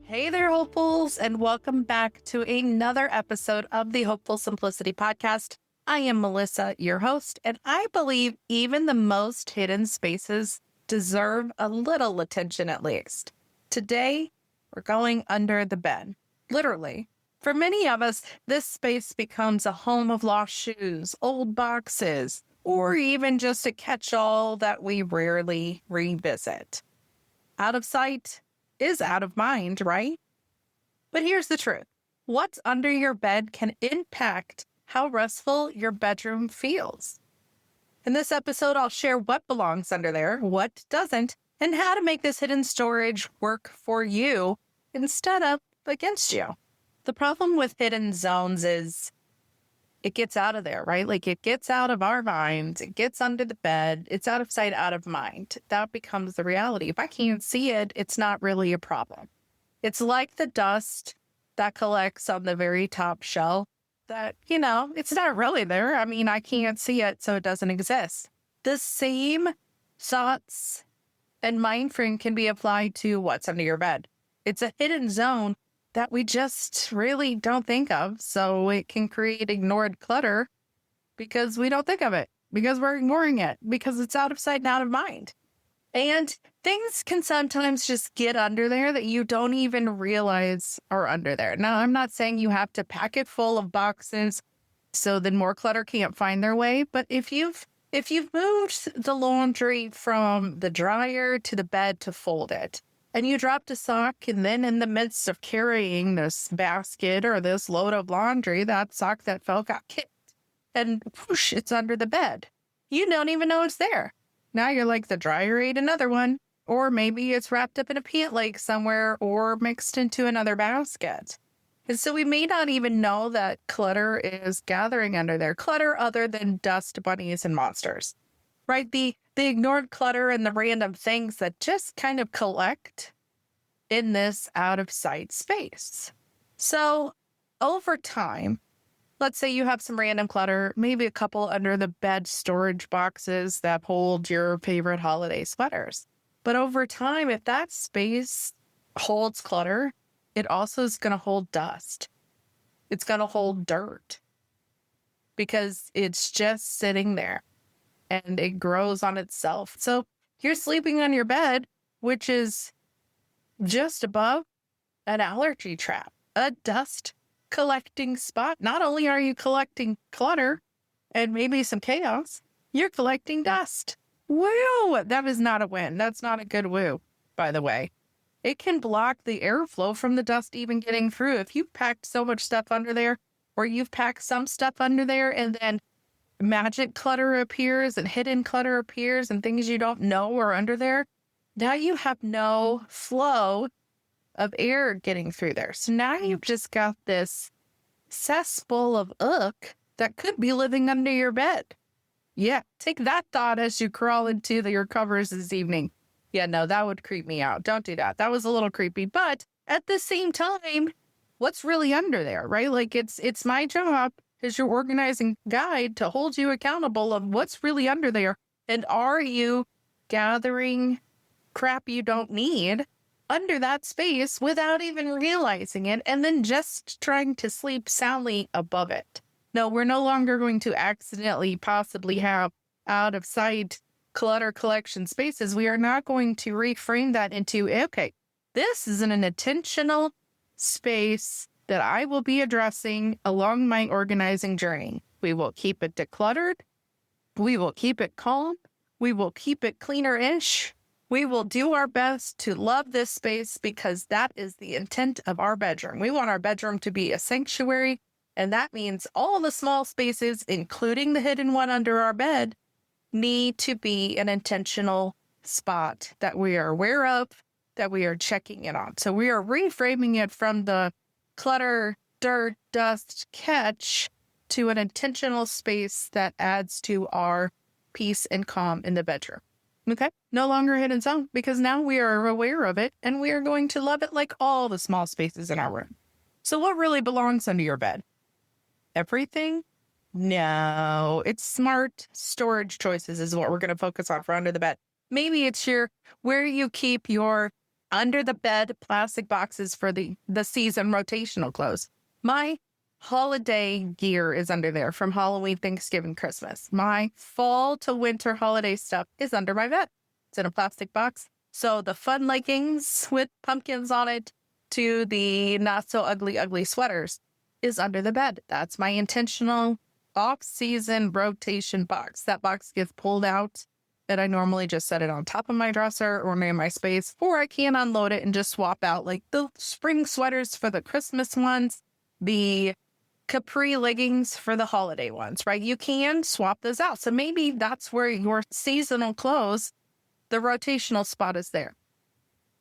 Hey there, hopefuls, and welcome back to another episode of the Hopeful Simplicity Podcast. I am Melissa, your host, and I believe even the most hidden spaces deserve a little attention at least. Today, we're going under the bed. Literally. For many of us, this space becomes a home of lost shoes, old boxes, or even just a catch-all that we rarely revisit. Out of sight is out of mind, right? But here's the truth. What's under your bed can impact how restful your bedroom feels. In this episode, I'll share what belongs under there, what doesn't, and how to make this hidden storage work for you instead of against you. The problem with hidden zones is it gets out of there, right? Like it gets out of our minds, it gets under the bed, it's out of sight, out of mind. That becomes the reality. If I can't see it, it's not really a problem. It's like the dust that collects on the very top shelf that, it's not really there. I mean, I can't see it, so it doesn't exist. The same thoughts and mind frame can be applied to what's under your bed. It's a hidden zone that we just really don't think of. So it can create ignored clutter because we don't think of it, because we're ignoring it, because it's out of sight and out of mind. And things can sometimes just get under there that you don't even realize are under there. Now, I'm not saying you have to pack it full of boxes so then more clutter can't find their way. But if you've moved the laundry from the dryer to the bed to fold it, and you dropped a sock, and then in the midst of carrying this basket or this load of laundry, that sock that fell got kicked, and whoosh, it's under the bed. You don't even know it's there. Now you're like, the dryer ate another one, or maybe it's wrapped up in a pant leg somewhere or mixed into another basket. And so we may not even know that clutter is gathering under there. Clutter other than dust bunnies and monsters, right? The ignored clutter and the random things that just kind of collect in this out of sight space. So over time, let's say you have some random clutter, maybe a couple under the bed storage boxes that hold your favorite holiday sweaters. But over time, if that space holds clutter, it also is going to hold dust. It's going to hold dirt because it's just sitting there and it grows on itself. So you're sleeping on your bed, which is just above an allergy trap, a dust collecting spot. Not only are you collecting clutter and maybe some chaos, you're collecting dust. Woo! That is not a win. That's not a good woo, by the way. It can block the airflow from the dust even getting through. If you've packed so much stuff under there, or you've packed some stuff under there and then magic clutter appears and hidden clutter appears and things you don't know are under there, now you have no flow of air getting through there. So now you've just got this cesspool of that could be living under your bed. Yeah, take that thought as you crawl into your covers this evening. Yeah, no, that would creep me out. Don't do that. That was a little creepy. But at the same time, what's really under there, right? Like it's my job as your organizing guide to hold you accountable of what's really under there. And are you gathering crap you don't need under that space without even realizing it and then just trying to sleep soundly above it? No, we're no longer going to accidentally possibly have out of sight clutter collection spaces. We are not going to reframe that into, okay, this is an intentional space that I will be addressing along my organizing journey. We will keep it decluttered. We will keep it calm. We will keep it cleaner-ish. We will do our best to love this space because that is the intent of our bedroom. We want our bedroom to be a sanctuary, and that means all the small spaces, including the hidden one under our bed, need to be an intentional spot that we are aware of, that we are checking in on. So we are reframing it from the clutter, dirt, dust, catch to an intentional space that adds to our peace and calm in the bedroom. Okay? No longer a hidden zone because now we are aware of it and we are going to love it like all the small spaces in our room. So what really belongs under your bed? Everything? No, it's smart storage choices is what we're going to focus on for under the bed. Maybe it's where you keep your under the bed plastic boxes for the season rotational clothes. My holiday gear is under there from Halloween, Thanksgiving, Christmas. My fall to winter holiday stuff is under my bed. It's in a plastic box. So the fun leggings with pumpkins on it to the not so ugly sweaters is under the bed. That's my intentional off-season rotation box. That box gets pulled out and I normally just set it on top of my dresser or near my space, or I can unload it and just swap out like the spring sweaters for the Christmas ones, the capri leggings for the holiday ones, right? You can swap those out. So maybe that's where your seasonal clothes, the rotational spot is there.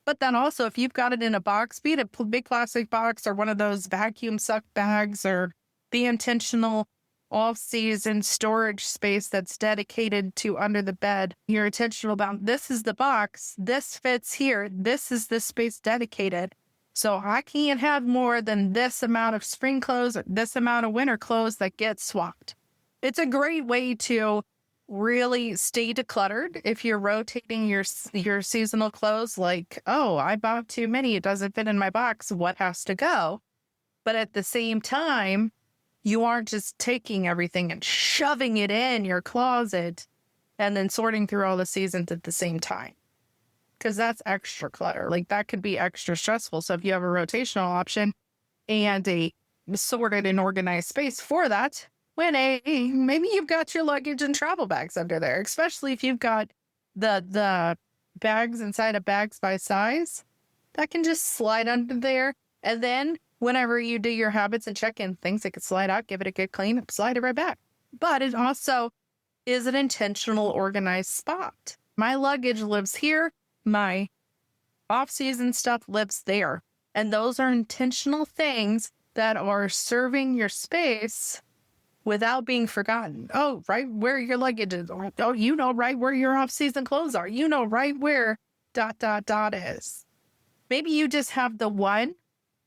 But then also, if you've got it in a box, be it a big plastic box or one of those vacuum suck bags or the intentional off-season storage space that's dedicated to under the bed, you're intentional about this is the box, this fits here, this is the space dedicated. So I can't have more than this amount of spring clothes or this amount of winter clothes that get swapped. It's a great way to really stay decluttered if you're rotating your seasonal clothes, like, oh, I bought too many, it doesn't fit in my box, what has to go? But at the same time, you aren't just taking everything and shoving it in your closet and then sorting through all the seasons at the same time. Because that's extra clutter. Like that could be extra stressful. So if you have a rotational option and a sorted and organized space for that, maybe you've got your luggage and travel bags under there, especially if you've got the bags inside of bags by size, that can just slide under there. And then whenever you do your habits and check-in things, it can slide out, give it a good clean, slide it right back. But it also is an intentional organized spot. My luggage lives here. My off-season stuff lives there. And those are intentional things that are serving your space without being forgotten. Oh, right where your luggage is. Oh, you know right where your off-season clothes are. You know right where ... is. Maybe you just have the one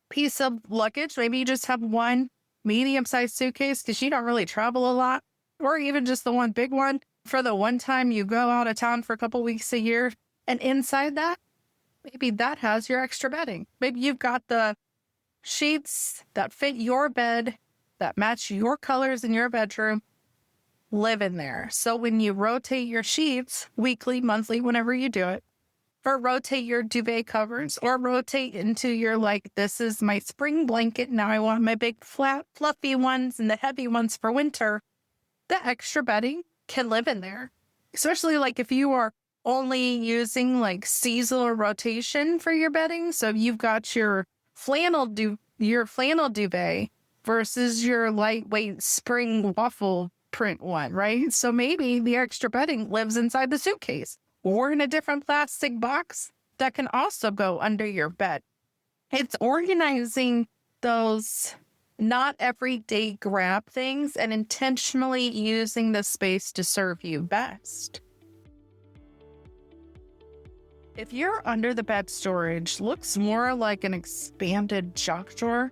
piece of luggage. Maybe you just have one medium-sized suitcase because you don't really travel a lot, or even just the one big one for the one time you go out of town for a couple weeks a year. And inside that, maybe that has your extra bedding. Maybe you've got the sheets that fit your bed, that match your colors in your bedroom, live in there. So when you rotate your sheets weekly, monthly, whenever you do it, or rotate your duvet covers, or rotate into your, like, this is my spring blanket. Now I want my big flat, fluffy ones and the heavy ones for winter. The extra bedding can live in there. Especially like if you are only using like seasonal rotation for your bedding. So you've got your flannel duvet versus your lightweight spring waffle print one, right? So maybe the extra bedding lives inside the suitcase or in a different plastic box that can also go under your bed. It's organizing those not everyday grab things and intentionally using the space to serve you best. If your under the bed storage looks more like an expanded junk drawer,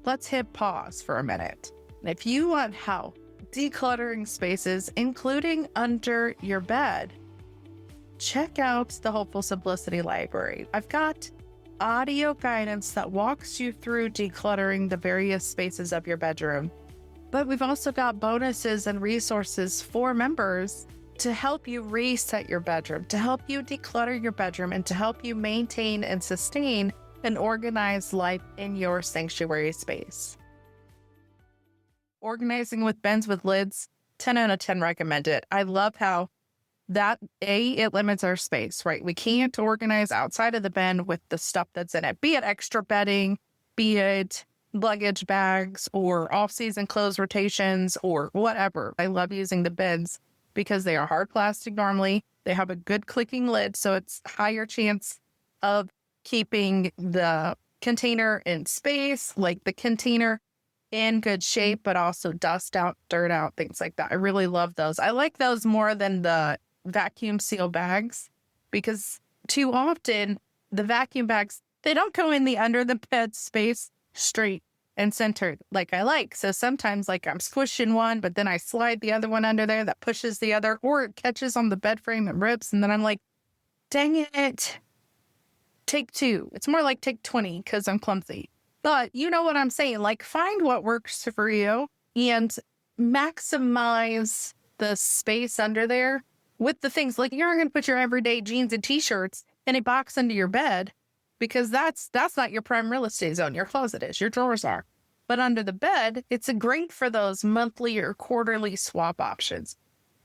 let's hit pause for a minute. If you want help decluttering spaces, including under your bed, check out the Hopeful Simplicity Library. I've got audio guidance that walks you through decluttering the various spaces of your bedroom. But we've also got bonuses and resources for members to help you reset your bedroom, to help you declutter your bedroom, and to help you maintain and sustain an organized life in your sanctuary space. Organizing with bins with lids, 10 out of 10 recommend it. I love how that, it limits our space, right? We can't organize outside of the bin with the stuff that's in it, be it extra bedding, be it luggage bags or off-season clothes rotations or whatever. I love using the bins because they are hard plastic normally. They have a good clicking lid, so it's higher chance of keeping the container in space, like the container in good shape, but also dust out, dirt out, things like that. I really love those. I like those more than the vacuum seal bags because too often the vacuum bags, they don't go in the under the bed space straight and centered like I like. So sometimes like I'm squishing one, but then I slide the other one under there that pushes the other, or it catches on the bed frame and rips. And then I'm like, dang it, take 2. It's more like take 20 because I'm clumsy. But you know what I'm saying? Like, find what works for you and maximize the space under there with the things. Like, you're not going to put your everyday jeans and t-shirts in a box under your bed because that's not your prime real estate zone. Your closet is, your drawers are. But under the bed, it's great for those monthly or quarterly swap options.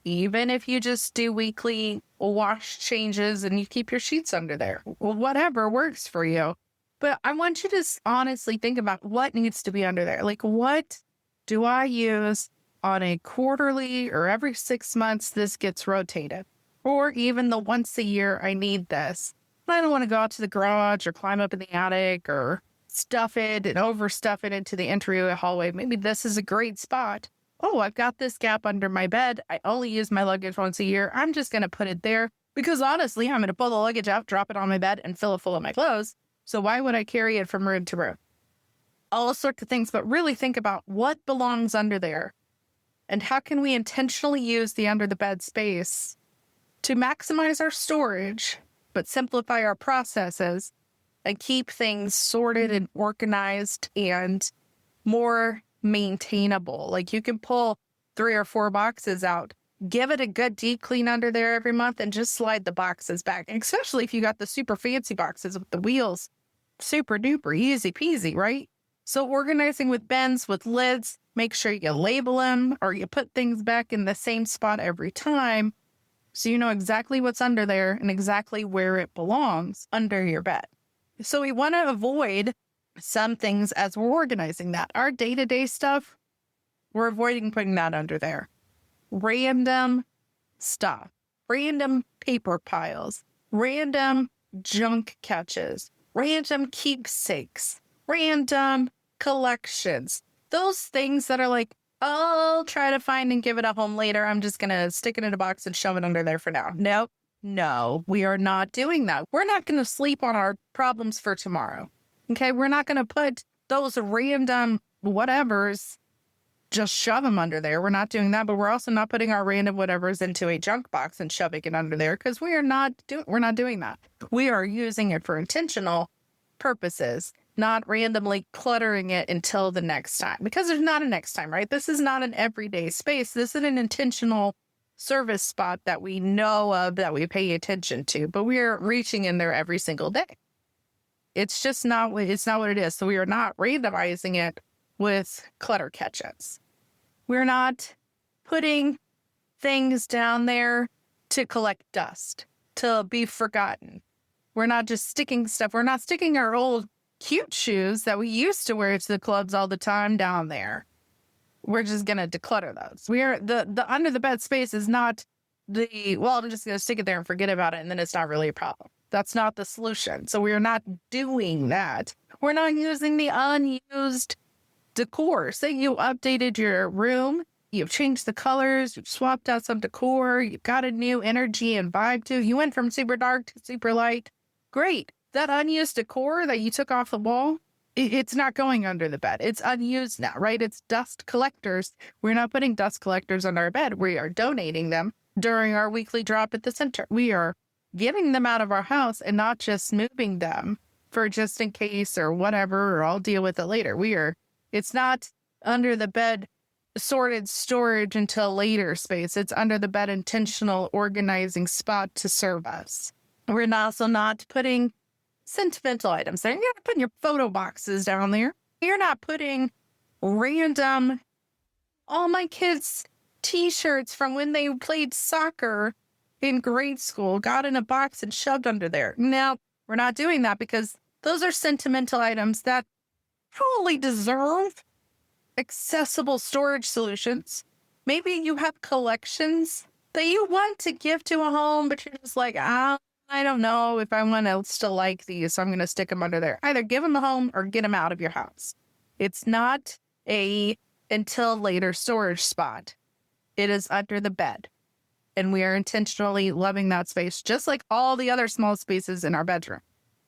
Even if you just do weekly wash changes and you keep your sheets under there, whatever works for you. But I want you to honestly think about what needs to be under there. Like, what do I use on a quarterly or every 6 months this gets rotated? Or even the once a year I need this. I don't want to go out to the garage or climb up in the attic or stuff it and overstuff it into the entryway hallway. Maybe this is a great spot. Oh, I've got this gap under my bed. I only use my luggage once a year. I'm just going to put it there because honestly, I'm going to pull the luggage out, drop it on my bed and fill it full of my clothes. So why would I carry it from room to room? All sorts of things, but really think about what belongs under there and how can we intentionally use the under the bed space to maximize our storage, but simplify our processes and keep things sorted and organized and more maintainable. Like, you can pull 3 or 4 boxes out, give it a good deep clean under there every month and just slide the boxes back. Especially if you got the super fancy boxes with the wheels, super duper easy peasy, right? So organizing with bins, with lids, make sure you label them or you put things back in the same spot every time so you know exactly what's under there and exactly where it belongs under your bed. So we want to avoid some things as we're organizing that. Our day-to-day stuff, we're avoiding putting that under there. Random stuff, random paper piles, random junk catches, random keepsakes, random collections. Those things that are like, I'll try to find and give it a home later. I'm just going to stick it in a box and shove it under there for now. No, we are not doing that. We're not going to sleep on our problems for tomorrow. Okay, we're not going to put those random whatevers, just shove them under there. We're not doing that, but we're also not putting our random whatevers into a junk box and shoving it under there because we're not doing that. We are using it for intentional purposes, not randomly cluttering it until the next time, because there's not a next time, right? This is not an everyday space. This is an intentional service spot that we know of, that we pay attention to, but we're reaching in there every single day. It's just not what it is. So we are not randomizing it with clutter catch-ups. We're not putting things down there to collect dust, to be forgotten. We're not just sticking stuff. We're not sticking our old cute shoes that we used to wear to the clubs all the time down there. We're just going to declutter those. We are the under the bed space is not I'm just going to stick it there and forget about it. And then it's not really a problem. That's not the solution. So we are not doing that. We're not using the unused decor. Say you updated your room, you've changed the colors, you've swapped out some decor, you've got a new energy and vibe to. You went from super dark to super light. Great. That unused decor that you took off the wall, it's not going under the bed. It's unused now, right? It's dust collectors. We're not putting dust collectors under our bed. We are donating them during our weekly drop at the center. We are getting them out of our house and not just moving them for just in case or whatever, or I'll deal with it later. It's not under the bed sorted storage until later space. It's under the bed intentional organizing spot to serve us. We're also not putting sentimental items there. You're not putting your photo boxes down there. You're not putting random, all my kids' t-shirts from when they played soccer in grade school got in a box and shoved under there. Now, we're not doing that because those are sentimental items that probably deserve accessible storage solutions. Maybe you have collections that you want to give to a home, but you're just like, I don't know if I want to still like these, so I'm going to stick them under there. Either give them a home or get them out of your house. It's not a until later storage spot. It is under the bed. And we are intentionally loving that space, just like all the other small spaces in our bedroom.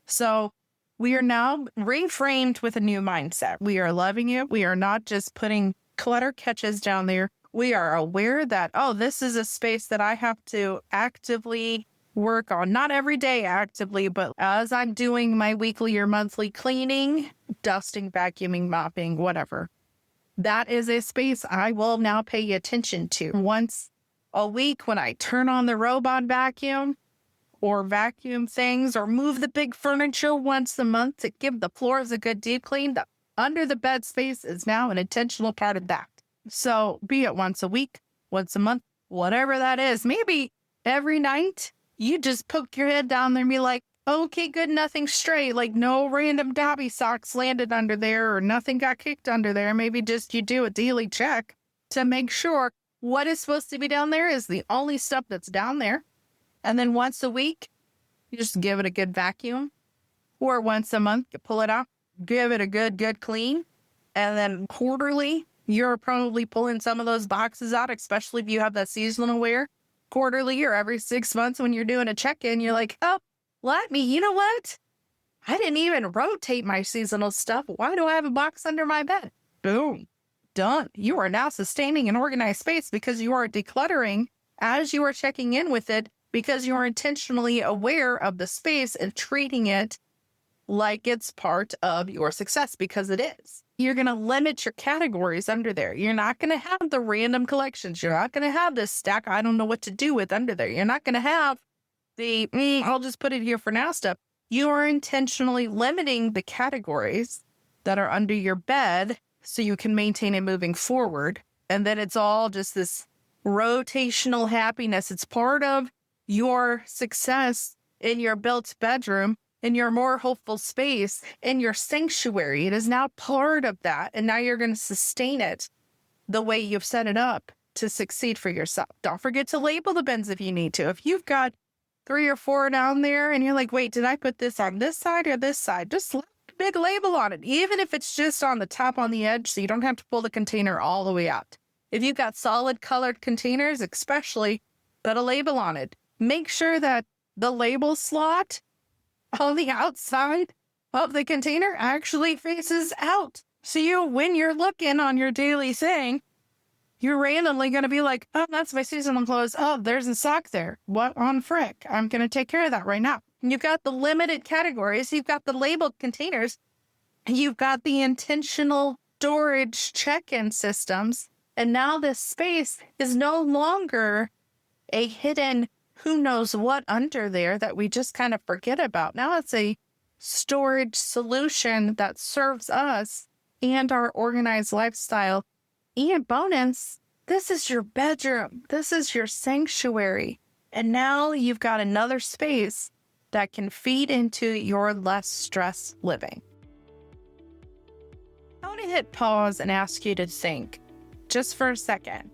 So we are now reframed with a new mindset. We are loving it. We are not just putting clutter catches down there. We are aware that, this is a space that I have to actively work on, not every day actively, but as I'm doing my weekly or monthly cleaning, dusting, vacuuming, mopping, whatever. That is a space I will now pay attention to. Once a week when I turn on the robot vacuum or vacuum things or move the big furniture once a month to give the floors a good deep clean, the under the bed space is now an intentional part of that. So be it once a week, once a month, whatever that is, maybe every night you just poke your head down there and be like, okay, good, nothing stray, like no random Dobby socks landed under there or nothing got kicked under there. Maybe just you do a daily check to make sure what is supposed to be down there is the only stuff that's down there. And then once a week, you just give it a good vacuum. Or once a month, you pull it out, give it a good clean. And then quarterly, you're probably pulling some of those boxes out, especially if you have that seasonal wear. Quarterly or every 6 months when you're doing a check-in, you're like, oh, you know what? I didn't even rotate my seasonal stuff. Why do I have a box under my bed? Boom. Done. You are now sustaining an organized space because you are decluttering as you are checking in with it, because you are intentionally aware of the space and treating it like it's part of your success, because it is. You're going to limit your categories under there. You're not going to have the random collections. You're not going to have this stack I don't know what to do with under there. You're not going to have the, I'll just put it here for now stuff. You are intentionally limiting the categories that are under your bed so you can maintain it moving forward. And then it's all just this rotational happiness. It's part of your success in your built bedroom, in your more hopeful space, in your sanctuary. It is now part of that. And now you're going to sustain it the way you've set it up to succeed for yourself. Don't forget to label the bins if you need to. If you've got 3 or 4 down there and you're like, wait, did I put this on this side or this side? Just slap a big label on it, even if it's just on the top on the edge so you don't have to pull the container all the way out. If you've got solid colored containers, especially, put a label on it. Make sure that the label slot on the outside of the container actually faces out. So when you're looking on your daily thing, you're randomly going to be like, oh, that's my seasonal clothes. Oh, there's a sock there. What on frick? I'm going to take care of that right now. And you've got the limited categories. You've got the labeled containers. You've got the intentional storage check-in systems. And now this space is no longer a hidden who knows what under there that we just kind of forget about. Now it's a storage solution that serves us and our organized lifestyle. And bonus, this is your bedroom. This is your sanctuary. And now you've got another space that can feed into your less stress living. I want to hit pause and ask you to think just for a second.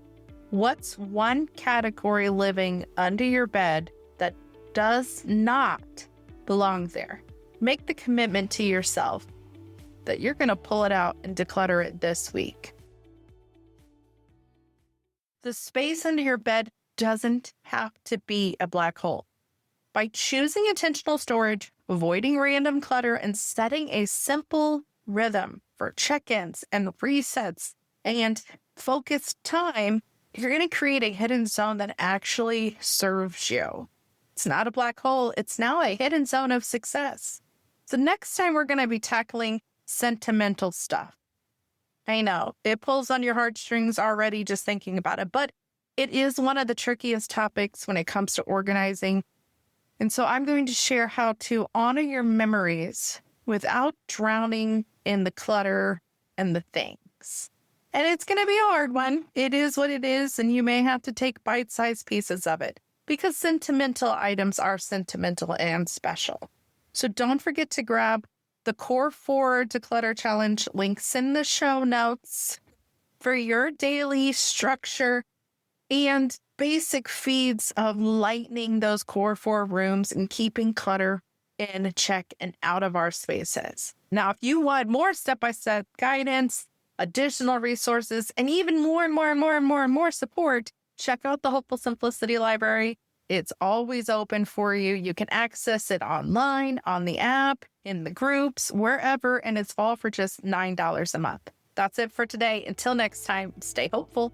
What's one category living under your bed that does not belong there? Make the commitment to yourself that you're going to pull it out and declutter it this week. The space under your bed doesn't have to be a black hole. By choosing intentional storage, avoiding random clutter, and setting a simple rhythm for check-ins and resets and focused time, you're going to create a hidden zone that actually serves you. It's not a black hole. It's now a hidden zone of success. So next time we're going to be tackling sentimental stuff. I know it pulls on your heartstrings already just thinking about it, but it is one of the trickiest topics when it comes to organizing. And so I'm going to share how to honor your memories without drowning in the clutter and the things. And it's going to be a hard one. It is what it is, and you may have to take bite-sized pieces of it because sentimental items are sentimental and special. So don't forget to grab the Core 4 Declutter Challenge, links in the show notes, for your daily structure and basic feeds of lightening those Core 4 rooms and keeping clutter in check and out of our spaces. Now, if you want more step-by-step guidance, additional resources, and even more support, check out the Hopeful Simplicity Library. It's always open for you. You can access it online, on the app, in the groups, wherever, and it's all for just $9 a month. That's it for today. Until next time, stay hopeful.